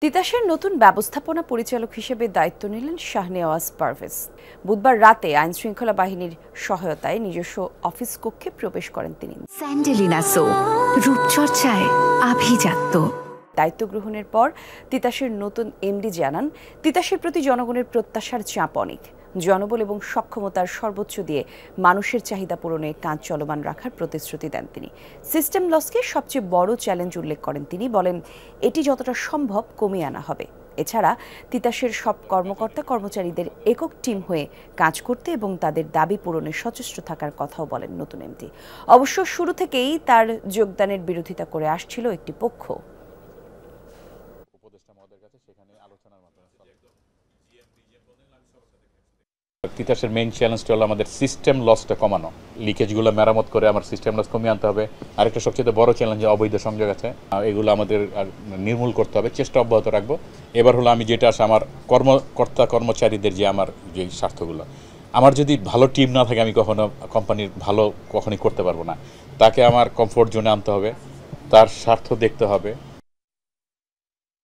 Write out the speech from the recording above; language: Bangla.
তিতাসের নতুন ব্যবস্থাপনা পরিচালক হিসেবে দায়িত্ব নিলেন শাহনেওয়াজ পারভেজ। বুধবার রাতে আইনশৃঙ্খলা বাহিনীর সহায়তায় নিজস্ব অফিস কক্ষে প্রবেশ করেন তিনি। স্যান্ডেলিনা সো, রূপচর্চায় আভিজাত্য। দায়িত্ব গ্রহণের পর তিতাসের নতুন এমডি জানান, তিতাসের প্রতি জনগণের প্রত্যাশার চাপ অনেক। জনবল এবং সক্ষমতার সর্বোচ্চ দিয়ে মানুষের চাহিদা পূরণে কাজ চলমান রাখার প্রতিশ্রুতি দেন তিনি। সিস্টেম লসকে সবচেয়ে বড় চ্যালেঞ্জ উল্লেখ করেন তিনি। বলেন, এটি যতটা সম্ভব কমিয়ে আনা হবে। এছাড়া তিতাসের সব কর্মকর্তা কর্মচারীদের একক টিম হয়ে কাজ করতে এবং তাদের দাবি পূরণে সচেষ্ট থাকার কথাও বলেন নতুন এমডি। অবশ্য শুরু থেকেই তার যোগদানের বিরোধিতা করে আসছিল একটি পক্ষ। তিতাসের মেইন চ্যালেঞ্জটা হলো আমাদের সিস্টেম লসটা কমানো, লিকেজগুলো মেরামত করে আমার সিস্টেম লস কমিয়ে আনতে হবে। আরেকটা সবচেয়ে বড় চ্যালেঞ্জ অবৈধ সংযোগ আছে, এগুলো আমাদের নির্মূল করতে হবে, চেষ্টা অব্যাহত রাখবো। এবার হলো আমি যেটা আসে আমার কর্মচারীদের যে আমার যে স্বার্থগুলো, আমার যদি ভালো টিম না থাকে আমি কখনো কোম্পানির ভালো কখনই করতে পারবো না। তাকে আমার কমফোর্ট জোনে আনতে হবে, তার স্বার্থ দেখতে হবে।